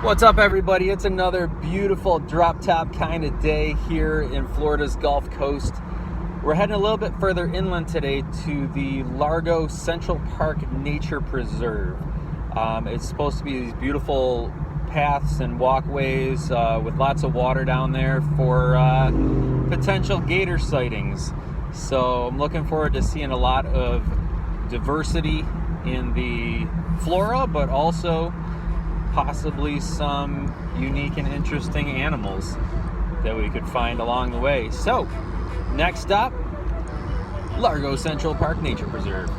What's up, everybody? It's another beautiful drop top kind of day here in Florida's Gulf Coast. We're heading a little bit further inland today to the Largo Central Park Nature Preserve. It's supposed to be these beautiful paths and walkways with lots of water down there for potential gator sightings. So I'm looking forward to seeing a lot of diversity in the flora, but also possibly some unique and interesting animals that we could find along the way. So, next stop, Largo Central Park Nature Preserve.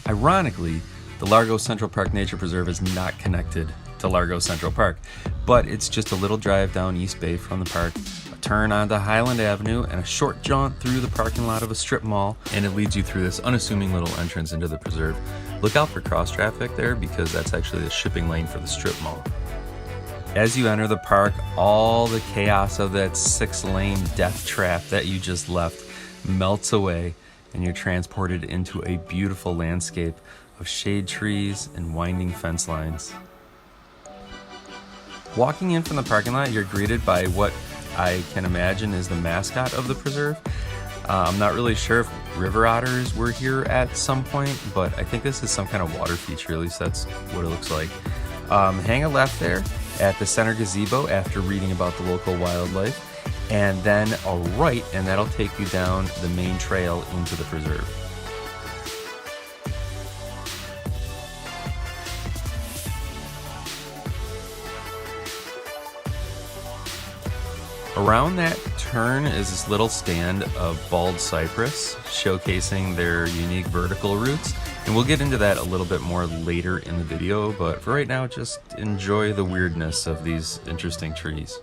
Ironically, the Largo Central Park Nature Preserve is not connected to Largo Central Park, but it's just a little drive down East Bay from the park, a turn onto Highland Avenue, and a short jaunt through the parking lot of a strip mall, and it leads you through this unassuming little entrance into the preserve. Look out for cross traffic there because that's actually the shipping lane for the strip mall. As you enter the park, all the chaos of that 6-lane death trap that you just left melts away, and you're transported into a beautiful landscape of shade trees and winding fence lines. Walking in from the parking lot, you're greeted by what I can imagine is the mascot of the preserve. I'm not really sure if river otters were here at some point, but I think this is some kind of water feature, at least that's what it looks like. Hang a left there at the center gazebo after reading about the local wildlife, and then a right, and that'll take you down the main trail into the preserve. Around that turn is this little stand of bald cypress, showcasing their unique vertical roots. And we'll get into that a little bit more later in the video, but for right now, just enjoy the weirdness of these interesting trees.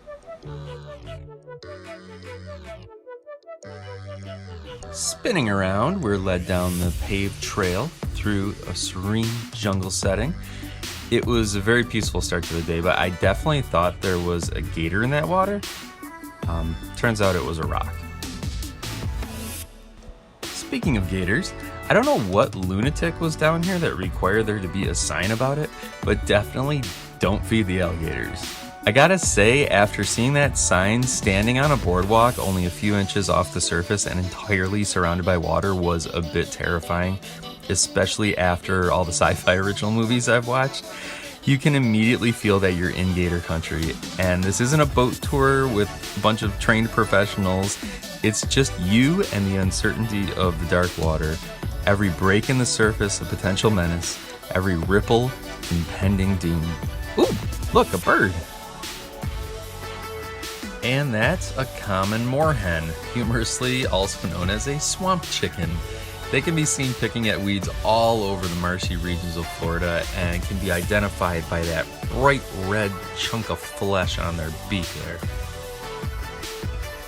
Spinning around, we're led down the paved trail through a serene jungle setting. It was a very peaceful start to the day, but I definitely thought there was a gator in that water. Turns out it was a rock. Speaking of gators, I don't know what lunatic was down here that required there to be a sign about it, but definitely don't feed the alligators. I gotta say, after seeing that sign standing on a boardwalk only a few inches off the surface and entirely surrounded by water was a bit terrifying, especially after all the sci-fi original movies I've watched. You can immediately feel that you're in gator country, and this isn't a boat tour with a bunch of trained professionals. It's just you and the uncertainty of the dark water, every break in the surface a potential menace, every ripple impending doom. Ooh, look, a bird. And that's a common moorhen, humorously also known as a swamp chicken. They can be seen picking at weeds all over the marshy regions of Florida and can be identified by that bright red chunk of flesh on their beak there.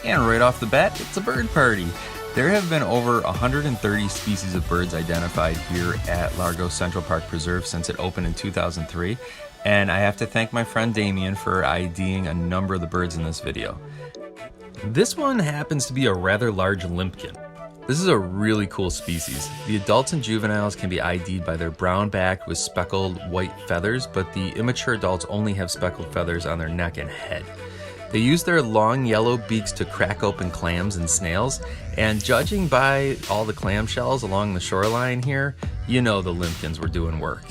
And right off the bat, it's a bird party. There have been over 130 species of birds identified here at Largo Central Park Preserve since it opened in 2003, and I have to thank my friend Damien for IDing a number of the birds in this video. This one happens to be a rather large limpkin. This is a really cool species. The adults and juveniles can be ID'd by their brown back with speckled white feathers, but the immature adults only have speckled feathers on their neck and head. They use their long yellow beaks to crack open clams and snails, and judging by all the clamshells along the shoreline here, you know the limpkins were doing work.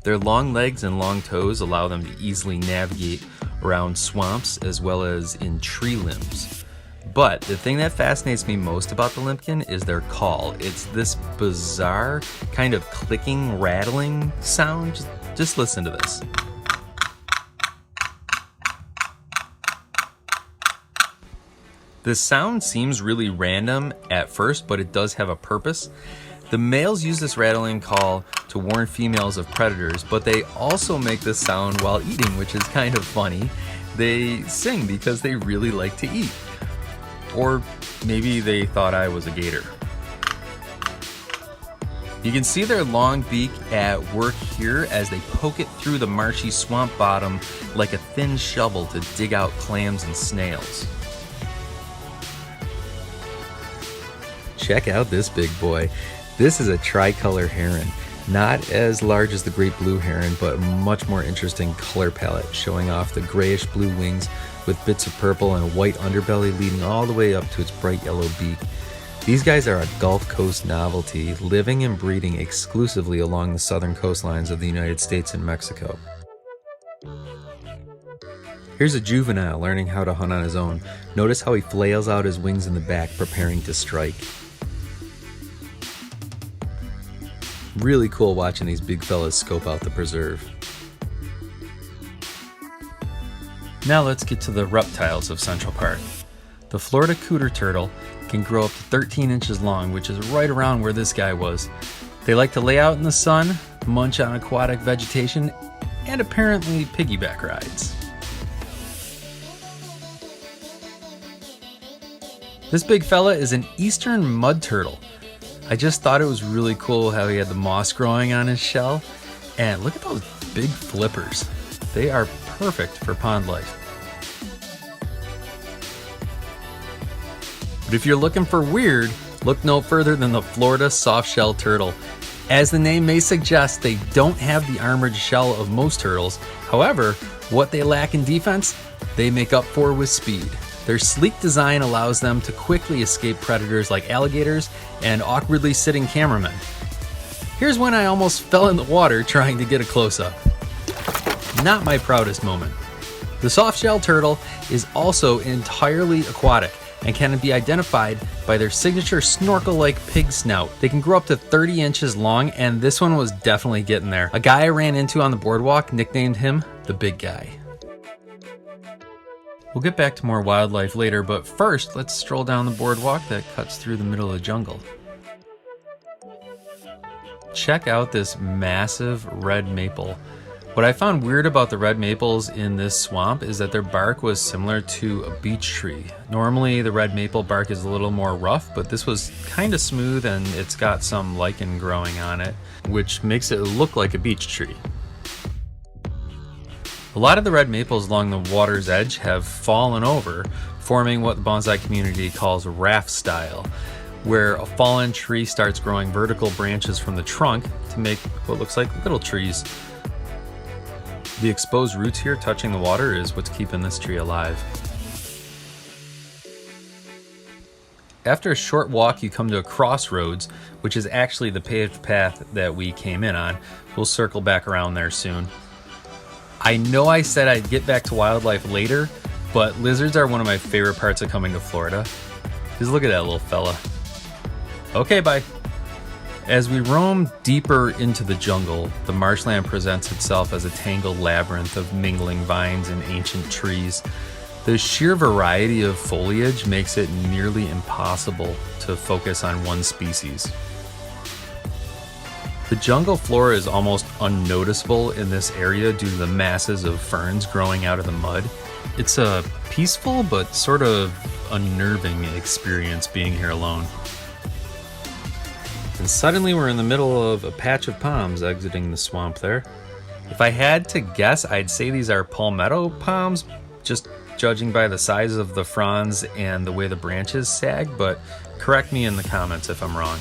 Their long legs and long toes allow them to easily navigate around swamps as well as in tree limbs. But the thing that fascinates me most about the limpkin is their call. It's this bizarre kind of clicking, rattling sound. Just listen to this. This sound seems really random at first, but it does have a purpose. The males use this rattling call to warn females of predators, but they also make this sound while eating, which is kind of funny. They sing because they really like to eat. Or maybe they thought I was a gator. You can see their long beak at work here as they poke it through the marshy swamp bottom like a thin shovel to dig out clams and snails. Check out this big boy. This is a tricolored heron. Not as large as the great blue heron, but much more interesting color palette, showing off the grayish blue wings with bits of purple and a white underbelly leading all the way up to its bright yellow beak. These guys are a Gulf Coast novelty, living and breeding exclusively along the southern coastlines of the United States and Mexico. Here's a juvenile learning how to hunt on his own. Notice how he flails out his wings in the back, preparing to strike. Really cool watching these big fellas scope out the preserve. Now let's get to the reptiles of Central Park. The Florida Cooter turtle can grow up to 13 inches long, which is right around where this guy was. They like to lay out in the sun, munch on aquatic vegetation, and apparently piggyback rides. This big fella is an eastern mud turtle. I just thought it was really cool how he had the moss growing on his shell. And look at those big flippers. They are perfect for pond life. But if you're looking for weird, look no further than the Florida Softshell Turtle. As the name may suggest, they don't have the armored shell of most turtles. However, what they lack in defense, they make up for with speed. Their sleek design allows them to quickly escape predators like alligators and awkwardly sitting cameramen. Here's when I almost fell in the water trying to get a close-up. Not my proudest moment. The softshell turtle is also entirely aquatic and can be identified by their signature snorkel-like pig snout. They can grow up to 30 inches long, and this one was definitely getting there. A guy I ran into on the boardwalk nicknamed him the Big Guy. We'll get back to more wildlife later, but first, let's stroll down the boardwalk that cuts through the middle of the jungle. Check out this massive red maple. What I found weird about the red maples in this swamp is that their bark was similar to a beech tree. Normally, the red maple bark is a little more rough, but this was kind of smooth and it's got some lichen growing on it, which makes it look like a beech tree. A lot of the red maples along the water's edge have fallen over, forming what the bonsai community calls raft style, where a fallen tree starts growing vertical branches from the trunk to make what looks like little trees. The exposed roots here touching the water is what's keeping this tree alive. After a short walk, you come to a crossroads, which is actually the paved path that we came in on. We'll circle back around there soon. I know I said I'd get back to wildlife later, but lizards are one of my favorite parts of coming to Florida. Just look at that little fella. Okay, bye. As we roam deeper into the jungle, the marshland presents itself as a tangled labyrinth of mingling vines and ancient trees. The sheer variety of foliage makes it nearly impossible to focus on one species. The jungle flora is almost unnoticeable in this area due to the masses of ferns growing out of the mud. It's a peaceful but sort of unnerving experience being here alone. And suddenly we're in the middle of a patch of palms exiting the swamp there. If I had to guess, I'd say these are palmetto palms, just judging by the size of the fronds and the way the branches sag, but correct me in the comments if I'm wrong.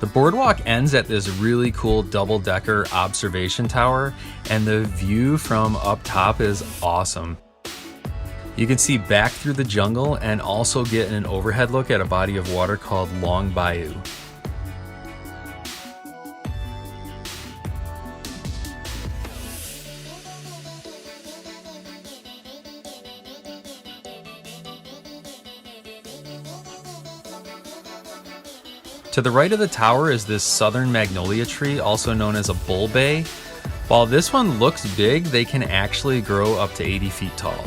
The boardwalk ends at this really cool double-decker observation tower, and the view from up top is awesome. You can see back through the jungle and also get an overhead look at a body of water called Long Bayou. To the right of the tower is this southern magnolia tree, also known as a bull bay. While this one looks big, they can actually grow up to 80 feet tall.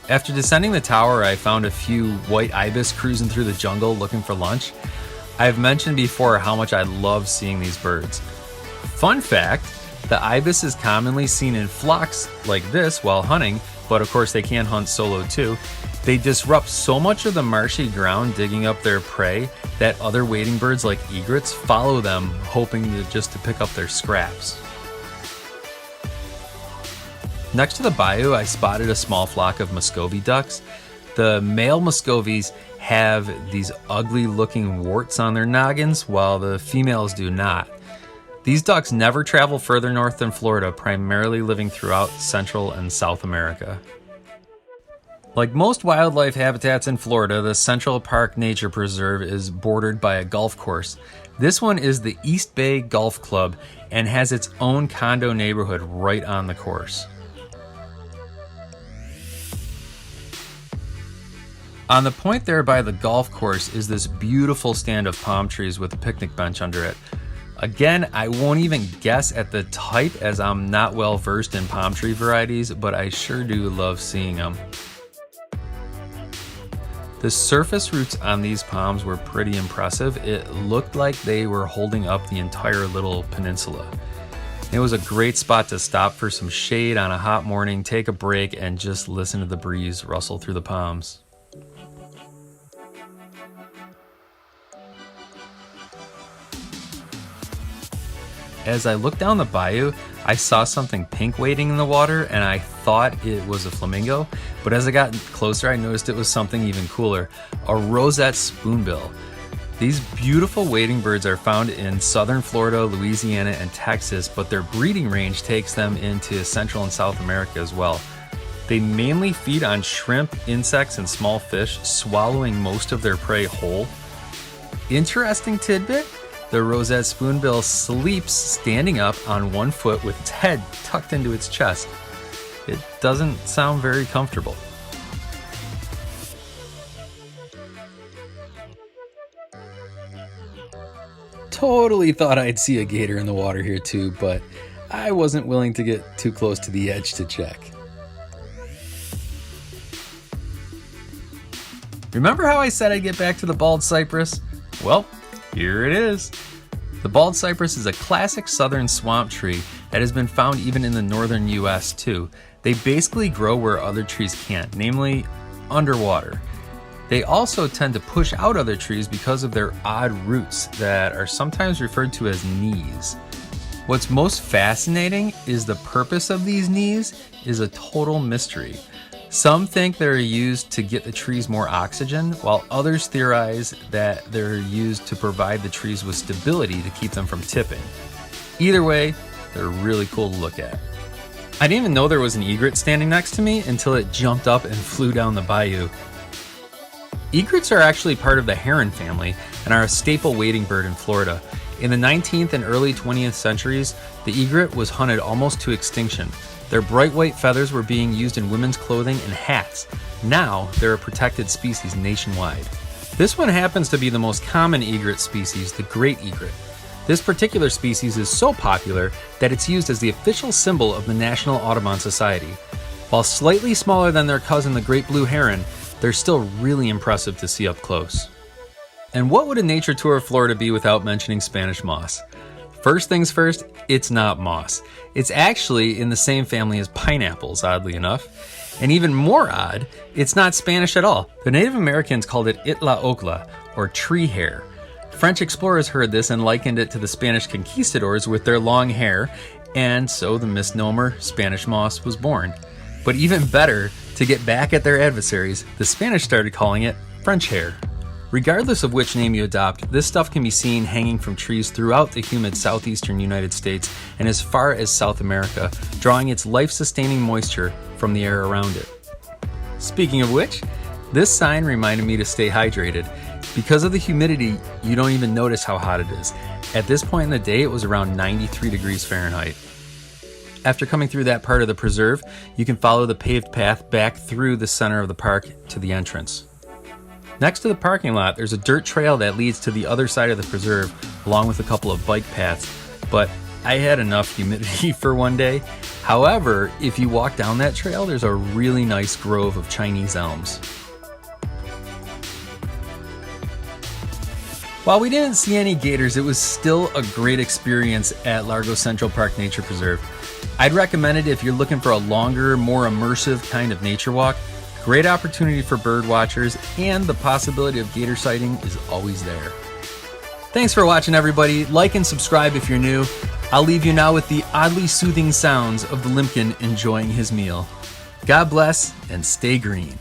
After descending the tower, I found a few white ibis cruising through the jungle looking for lunch. I've mentioned before how much I love seeing these birds. Fun fact, the ibis is commonly seen in flocks like this while hunting, but of course they can hunt solo too. They disrupt so much of the marshy ground digging up their prey that other wading birds like egrets follow them, hoping to pick up their scraps. Next to the bayou, I spotted a small flock of Muscovy ducks. The male Muscovies have these ugly looking warts on their noggins, while the females do not. These ducks never travel further north than Florida, primarily living throughout Central and South America. Like most wildlife habitats in Florida, the Central Park Nature Preserve is bordered by a golf course. This one is the East Bay Golf Club and has its own condo neighborhood right on the course. On the point there by the golf course is this beautiful stand of palm trees with a picnic bench under it. Again, I won't even guess at the type as I'm not well versed in palm tree varieties, but I sure do love seeing them. The surface roots on these palms were pretty impressive. It looked like they were holding up the entire little peninsula. It was a great spot to stop for some shade on a hot morning, take a break, and just listen to the breeze rustle through the palms. As I looked down the bayou, I saw something pink wading in the water and I thought it was a flamingo, but as I got closer I noticed it was something even cooler, a Rosette Spoonbill. These beautiful wading birds are found in southern Florida, Louisiana, and Texas, but their breeding range takes them into Central and South America as well. They mainly feed on shrimp, insects, and small fish, swallowing most of their prey whole. Interesting tidbit, the Rosette Spoonbill sleeps standing up on one foot with its head tucked into its chest. It doesn't sound very comfortable. Totally thought I'd see a gator in the water here too, but I wasn't willing to get too close to the edge to check. Remember how I said I'd get back to the bald cypress? Well, here it is. The bald cypress is a classic southern swamp tree that has been found even in the northern US too. They basically grow where other trees can't, namely underwater. They also tend to push out other trees because of their odd roots that are sometimes referred to as knees. What's most fascinating is the purpose of these knees is a total mystery. Some think they're used to get the trees more oxygen, while others theorize that they're used to provide the trees with stability to keep them from tipping. Either way, they're really cool to look at. I didn't even know there was an egret standing next to me until it jumped up and flew down the bayou. Egrets are actually part of the heron family and are a staple wading bird in Florida. In the 19th and early 20th centuries, the egret was hunted almost to extinction. Their bright white feathers were being used in women's clothing and hats. Now, they're a protected species nationwide. This one happens to be the most common egret species, the Great Egret. This particular species is so popular that it's used as the official symbol of the National Audubon Society. While slightly smaller than their cousin, the Great Blue Heron, they're still really impressive to see up close. And what would a nature tour of Florida be without mentioning Spanish moss? First things first, it's not moss. It's actually in the same family as pineapples, oddly enough. And even more odd, it's not Spanish at all. The Native Americans called it itla ocla, or tree hair. French explorers heard this and likened it to the Spanish conquistadors with their long hair, and so the misnomer Spanish moss was born. But even better, to get back at their adversaries, the Spanish started calling it French hair. Regardless of which name you adopt, this stuff can be seen hanging from trees throughout the humid southeastern United States and as far as South America, drawing its life-sustaining moisture from the air around it. Speaking of which, this sign reminded me to stay hydrated. Because of the humidity, you don't even notice how hot it is. At this point in the day, it was around 93 degrees Fahrenheit. After coming through that part of the preserve, you can follow the paved path back through the center of the park to the entrance. Next to the parking lot, there's a dirt trail that leads to the other side of the preserve, along with a couple of bike paths, but I had enough humidity for one day. However, if you walk down that trail, there's a really nice grove of Chinese elms. While we didn't see any gators, it was still a great experience at Largo Central Park Nature Preserve. I'd recommend it if you're looking for a longer, more immersive kind of nature walk. Great opportunity for bird watchers, and the possibility of gator sighting is always there. Thanks for watching, everybody. Like and subscribe if you're new. I'll leave you now with the oddly soothing sounds of the Limpkin enjoying his meal. God bless and stay green.